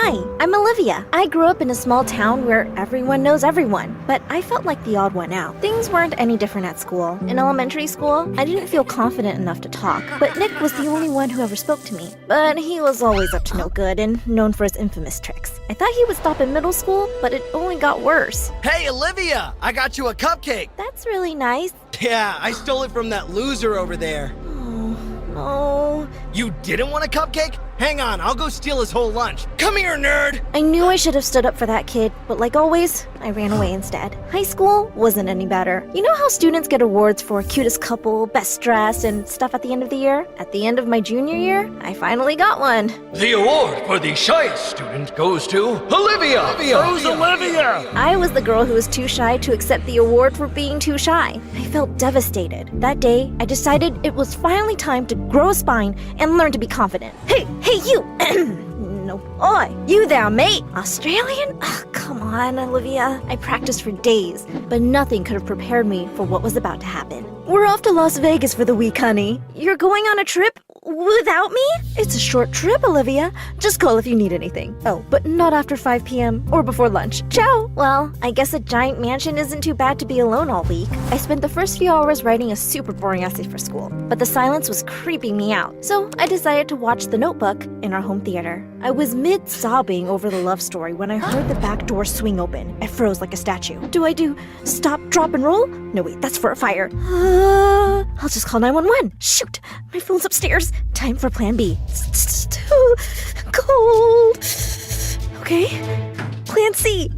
Hi, I'm Olivia. I grew up in a small town where everyone knows everyone, but I felt like the odd one out. Things weren't any different at school. In elementary school, I didn't feel confident enough to talk, but Nick was the only one who ever spoke to me. But he was always up to no good and known for his infamous tricks. I thought he would stop in middle school, but it only got worse. Hey, Olivia! I got you a cupcake! That's really nice. Yeah, I stole it from that loser over there. Oh, You didn't want a cupcake? Hang on, I'll go steal his whole lunch. Come here, nerd! I knew I should have stood up for that kid, but like always, I ran away instead. High school wasn't any better. You know how students get awards for cutest couple, best dress, and stuff at the end of the year? At the end of my junior year, I finally got one. The award for the shyest student goes to Olivia! Who's Olivia? I was the girl who was too shy to accept the award for being too shy. I felt devastated. That day, I decided it was finally time to grow a spine and learn to be confident. Hey, you! No, oi, you there, mate? Australian? Ugh, come on, Olivia. I practiced for days, but nothing could have prepared me for what was about to happen. We're off to Las Vegas for the week, honey. You're going on a trip? Without me? It's a short trip, Olivia. Just call if you need anything. Oh, but not after 5 p.m. or before lunch. Ciao! Well, I guess a giant mansion isn't too bad to be alone all week. I spent the first few hours writing a super boring essay for school, but the silence was creeping me out. So I decided to watch The Notebook in our home theater. I was mid-sobbing over the love story when I heard the back door swing open. I froze like a statue. Do I do stop, drop, and roll? No, wait, that's for a fire. I'll just call 911. Shoot, my phone's upstairs. Time for plan B. It's too cold. Okay, plan C.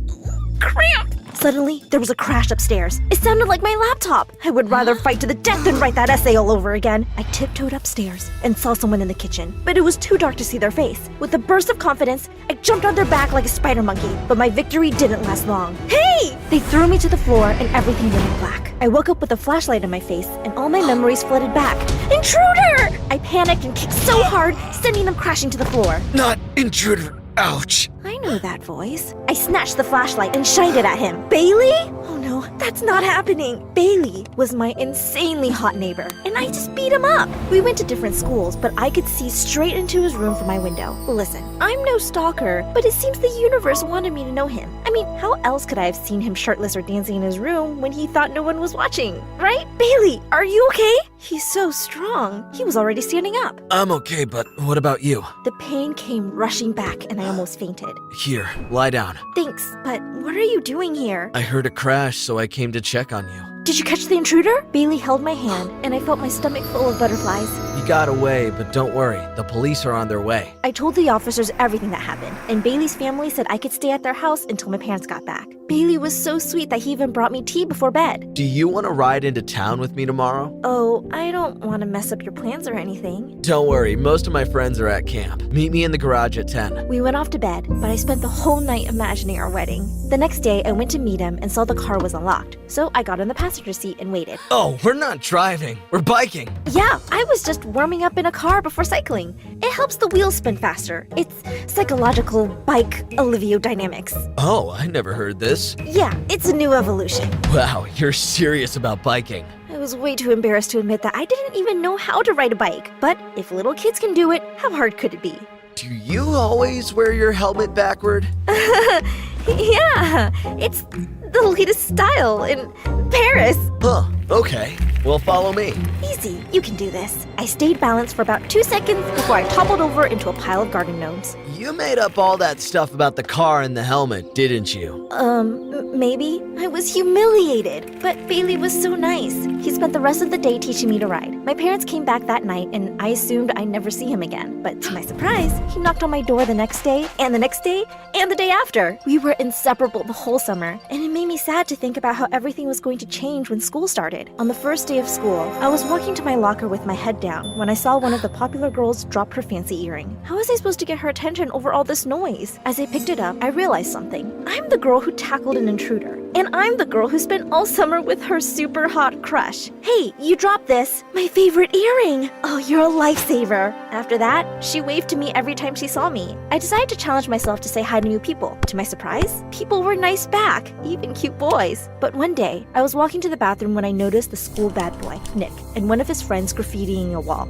Cramp. Suddenly, there was a crash upstairs. It sounded like my laptop. I would rather fight to the death than write that essay all over again. I tiptoed upstairs and saw someone in the kitchen, but it was too dark to see their face. With a burst of confidence, I jumped on their back like a spider monkey, but my victory didn't last long. Hey! They threw me to the floor and everything went in black. I woke up with a flashlight in my face and all my memories flooded back. Intruder! I panicked and kicked so hard, sending them crashing to the floor. Not intruder. Ouch. I know that voice. I snatched the flashlight and shined it at him. Bailey? Oh no, that's not happening. Bailey was my insanely hot neighbor, and I just beat him up. We went to different schools, but I could see straight into his room from my window. Listen, I'm no stalker, but it seems the universe wanted me to know him. I mean, how else could I have seen him shirtless or dancing in his room when he thought no one was watching, right? Bailey, are you okay? He's so strong. He was already standing up. I'm okay, but what about you? The pain came rushing back, and I almost fainted. Here, lie down. Thanks, but what are you doing here? I heard a crash, so I came to check on you. Did you catch the intruder? Bailey held my hand, and I felt my stomach full of butterflies. You got away, but don't worry. The police are on their way. I told the officers everything that happened, and Bailey's family said I could stay at their house until my parents got back. Bailey was so sweet that he even brought me tea before bed. Do you want to ride into town with me tomorrow? Oh, I don't want to mess up your plans or anything. Don't worry, most of my friends are at camp. Meet me in the garage at 10. We went off to bed, but I spent the whole night imagining our wedding. The next day, I went to meet him and saw the car was unlocked, so I got in the passenger seat and waited. Oh, we're not driving. We're biking. Yeah, I was just warming up in a car before cycling. It helps the wheels spin faster. It's psychological bike aliviodynamics. Oh, I never heard this. Yeah, it's a new evolution. Wow, you're serious about biking. I was way too embarrassed to admit that I didn't even know how to ride a bike. But if little kids can do it, how hard could it be? Do you always wear your helmet backward? Yeah, it's the latest style in Paris. Huh, okay. Well, follow me. Easy, you can do this. I stayed balanced for about 2 seconds before I toppled over into a pile of garden gnomes. You made up all that stuff about the car and the helmet, didn't you? Maybe. I was humiliated, but Bailey was so nice. He spent the rest of the day teaching me to ride. My parents came back that night, and I assumed I'd never see him again. But to my surprise, he knocked on my door the next day, and the next day, and the day after. We were inseparable the whole summer, and it made me sad to think about how everything was going to change when school started. On the first day of school, I was walking to my locker with my head down when I saw one of the popular girls drop her fancy earring. How was I supposed to get her attention over all this noise? As I picked it up, I realized something. I'm the girl who tackled an intruder, and I'm the girl who spent all summer with her super hot crush. Hey, you dropped this. My favorite earring. Oh, you're a lifesaver. After that, she waved to me every time she saw me. I decided to challenge myself to say hi to new people. To my surprise, people were nice back, even cute boys. But one day, I was walking to the bathroom when I noticed the school bad boy, Nick, and one of his friends graffitiing a wall.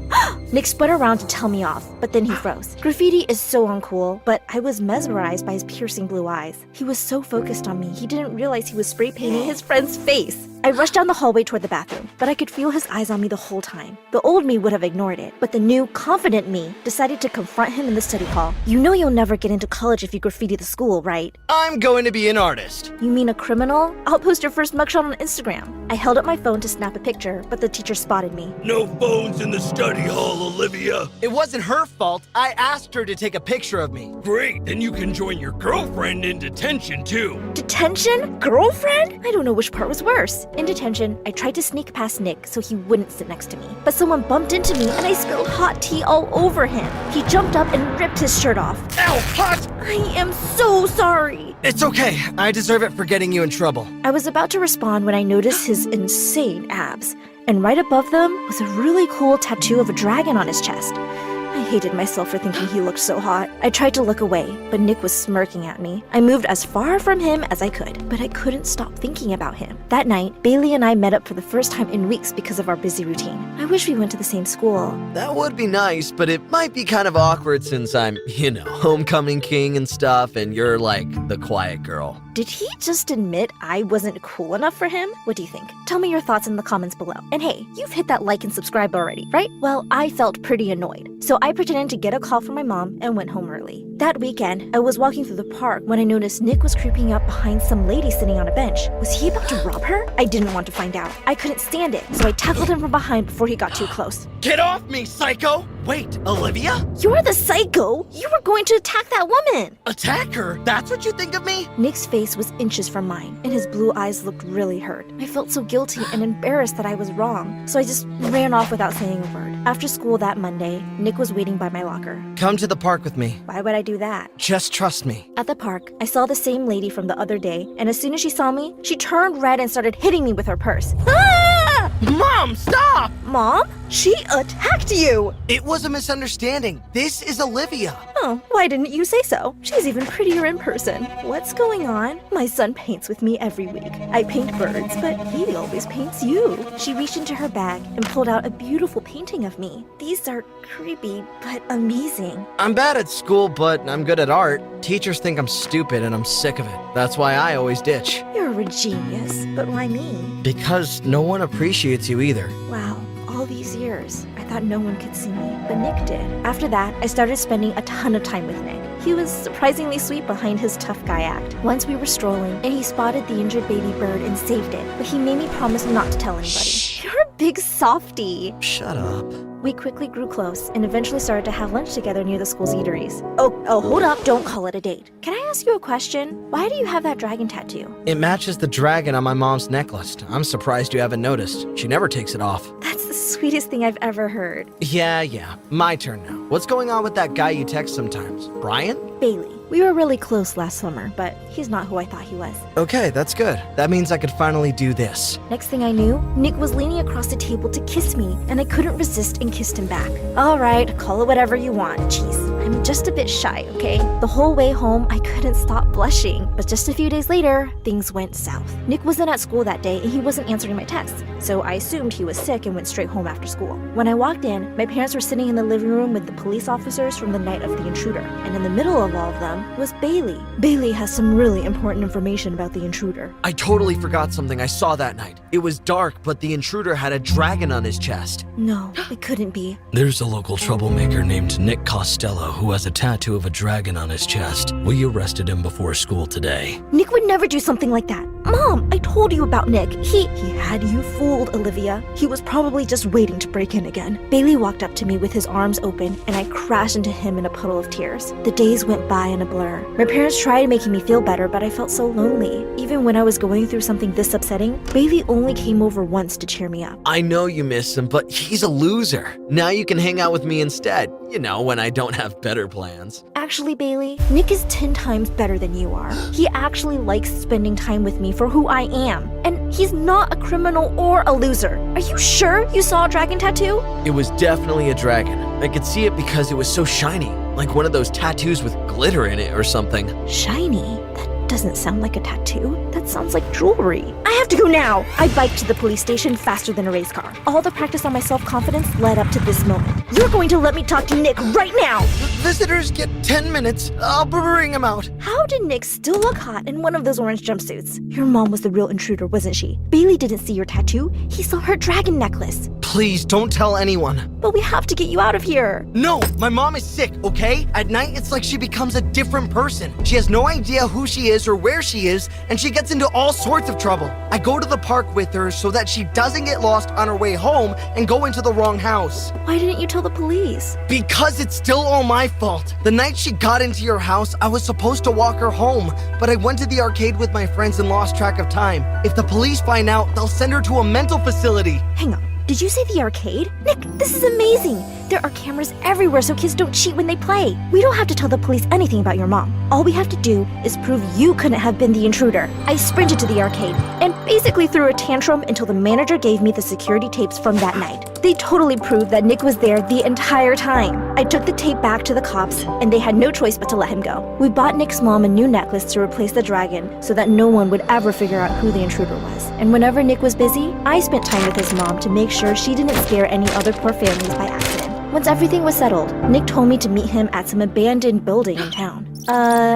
Nick spun around to tell me off, but then he froze. Graffiti is so uncool, but I was mesmerized by his piercing blue eyes. He was so focused on me, he didn't realize he was spray painting his friend's face. I rushed down the hallway toward the bathroom, but I could feel his eyes on me the whole time. The old me would have ignored it, but the new, confident me decided to confront him in the study hall. You know you'll never get into college if you graffiti the school, right? I'm going to be an artist. You mean a criminal? I'll post your first mugshot on Instagram. I held up my phone to snap a picture, but the teacher spotted me. No phones in the study hall, Olivia. It wasn't her fault. I asked her to take a picture of me. Great, then you can join your girlfriend in detention too. Detention? Girlfriend? I don't know which part was worse. In detention, I tried to sneak past Nick so he wouldn't sit next to me. But someone bumped into me and I spilled hot tea all over him. He jumped up and ripped his shirt off. Ow, hot! I am so sorry. It's okay. I deserve it for getting you in trouble. I was about to respond when I noticed his insane abs. And right above them was a really cool tattoo of a dragon on his chest. I hated myself for thinking he looked so hot. I tried to look away, but Nick was smirking at me. I moved as far from him as I could, but I couldn't stop thinking about him. That night, Bailey and I met up for the first time in weeks because of our busy routine. I wish we went to the same school. That would be nice, but it might be kind of awkward since I'm, homecoming king and stuff, and you're like the quiet girl. Did he just admit I wasn't cool enough for him? What do you think? Tell me your thoughts in the comments below. And hey, you've hit that like and subscribe already, right? Well, I felt pretty annoyed. So I pretended to get a call from my mom and went home early. That weekend, I was walking through the park when I noticed Nick was creeping up behind some lady sitting on a bench. Was he about to rob her? I didn't want to find out. I couldn't stand it, so I tackled him from behind before he got too close. Get off me, psycho! Wait, Olivia? You're the psycho! You were going to attack that woman! Attack her? That's what you think of me? Nick's face was inches from mine, and his blue eyes looked really hurt. I felt so guilty and embarrassed that I was wrong, so I just ran off without saying a word. After school that Monday, Nick was waiting by my locker. Come to the park with me. Why would I do that? Just trust me. At the park, I saw the same lady from the other day, and as soon as she saw me, she turned red and started hitting me with her purse. Ah! Mom, stop! Mom? She attacked you! It was a misunderstanding. This is Olivia. Oh, why didn't you say so? She's even prettier in person. What's going on? My son paints with me every week. I paint birds, but he always paints you. She reached into her bag and pulled out a beautiful painting of me. These are creepy, but amazing. I'm bad at school, but I'm good at art. Teachers think I'm stupid and I'm sick of it. That's why I always ditch. You're a genius, but why me? Because no one appreciates you either. Wow, all these years, I thought no one could see me, but Nick did. After that, I started spending a ton of time with Nick. He was surprisingly sweet behind his tough guy act. Once we were strolling, and he spotted the injured baby bird and saved it, but he made me promise not to tell anybody. You're a big softie. Shut up. We quickly grew close and eventually started to have lunch together near the school's eateries. Oh, hold up, don't call it a date. Can I ask you a question? Why do you have that dragon tattoo? It matches the dragon on my mom's necklace. I'm surprised you haven't noticed. She never takes it off. That's the sweetest thing I've ever heard. Yeah. My turn now. What's going on with that guy you text sometimes? Brian? Bailey. We were really close last summer, but he's not who I thought he was. Okay, that's good. That means I could finally do this. Next thing I knew, Nick was leaning across the table to kiss me, and I couldn't resist and kissed him back. All right, call it whatever you want. Jeez, I'm just a bit shy, okay? The whole way home, I couldn't stop blushing. But just a few days later, things went south. Nick wasn't at school that day, and he wasn't answering my texts, so I assumed he was sick and went straight home after school. When I walked in, my parents were sitting in the living room with the police officers from the night of the intruder, and in the middle of all of them was Bailey. Bailey has some really important information about the intruder. I totally forgot something I saw that night. It was dark, but the intruder had a dragon on his chest. No, it couldn't be. There's a local troublemaker named Nick Costello who has a tattoo of a dragon on his chest. We arrested him before school today. Nick would never do something like that. Mom, I told you about Nick. He had you fooled, Olivia. He was probably just waiting to break in again. Bailey walked up to me with his arms open, and I crashed into him in a puddle of tears. The days went by in a blur. My parents tried making me feel better, but I felt so lonely. Even when I was going through something this upsetting, Bailey only came over once to cheer me up. I know you miss him, but he's a loser. Now you can hang out with me instead. When I don't have better plans. Actually, Bailey, Nick is 10 times better than you are. He actually likes spending time with me for who I am. And he's not a criminal or a loser. Are you sure you saw a dragon tattoo? It was definitely a dragon. I could see it because it was so shiny, like one of those tattoos with glitter in it or something. Shiny? That doesn't sound like a tattoo. That sounds like jewelry. I have to go now! I biked to the police station faster than a race car. All the practice on my self-confidence led up to this moment. You're going to let me talk to Nick right now! Visitors get 10 minutes. I'll bring him out. How did Nick still look hot in one of those orange jumpsuits? Your mom was the real intruder, wasn't she? Bailey didn't see your tattoo. He saw her dragon necklace. Please don't tell anyone. But we have to get you out of here. No, my mom is sick, okay? At night, it's like she becomes a different person. She has no idea who she is or where she is, and she gets into all sorts of trouble. I go to the park with her so that she doesn't get lost on her way home and go into the wrong house. Why didn't you tell the police? Because it's still all my fault. The night she got into your house, I was supposed to walk her home, but I went to the arcade with my friends and lost track of time. If the police find out, they'll send her to a mental facility. Hang on. Did you say the arcade? Nick, this is amazing! There are cameras everywhere so kids don't cheat when they play. We don't have to tell the police anything about your mom. All we have to do is prove you couldn't have been the intruder. I sprinted to the arcade and basically threw a tantrum until the manager gave me the security tapes from that night. They totally proved that Nick was there the entire time. I took the tape back to the cops and they had no choice but to let him go. We bought Nick's mom a new necklace to replace the dragon so that no one would ever figure out who the intruder was. And whenever Nick was busy, I spent time with his mom to make sure she didn't scare any other poor families by accident. Once everything was settled, Nick told me to meet him at some abandoned building in town.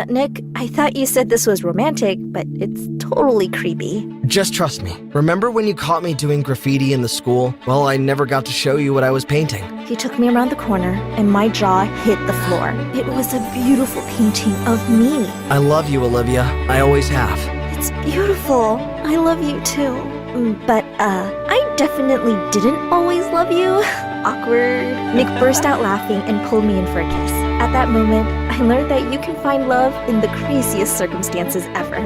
Nick, I thought you said this was romantic, but it's totally creepy. Just trust me. Remember when you caught me doing graffiti in the school? Well, I never got to show you what I was painting. He took me around the corner, and my jaw hit the floor. It was a beautiful painting of me. I love you, Olivia. I always have. It's beautiful. I love you too. But, I definitely didn't always love you. Awkward. Nick burst out laughing and pulled me in for a kiss. At that moment, I learned that you can find love in the craziest circumstances ever.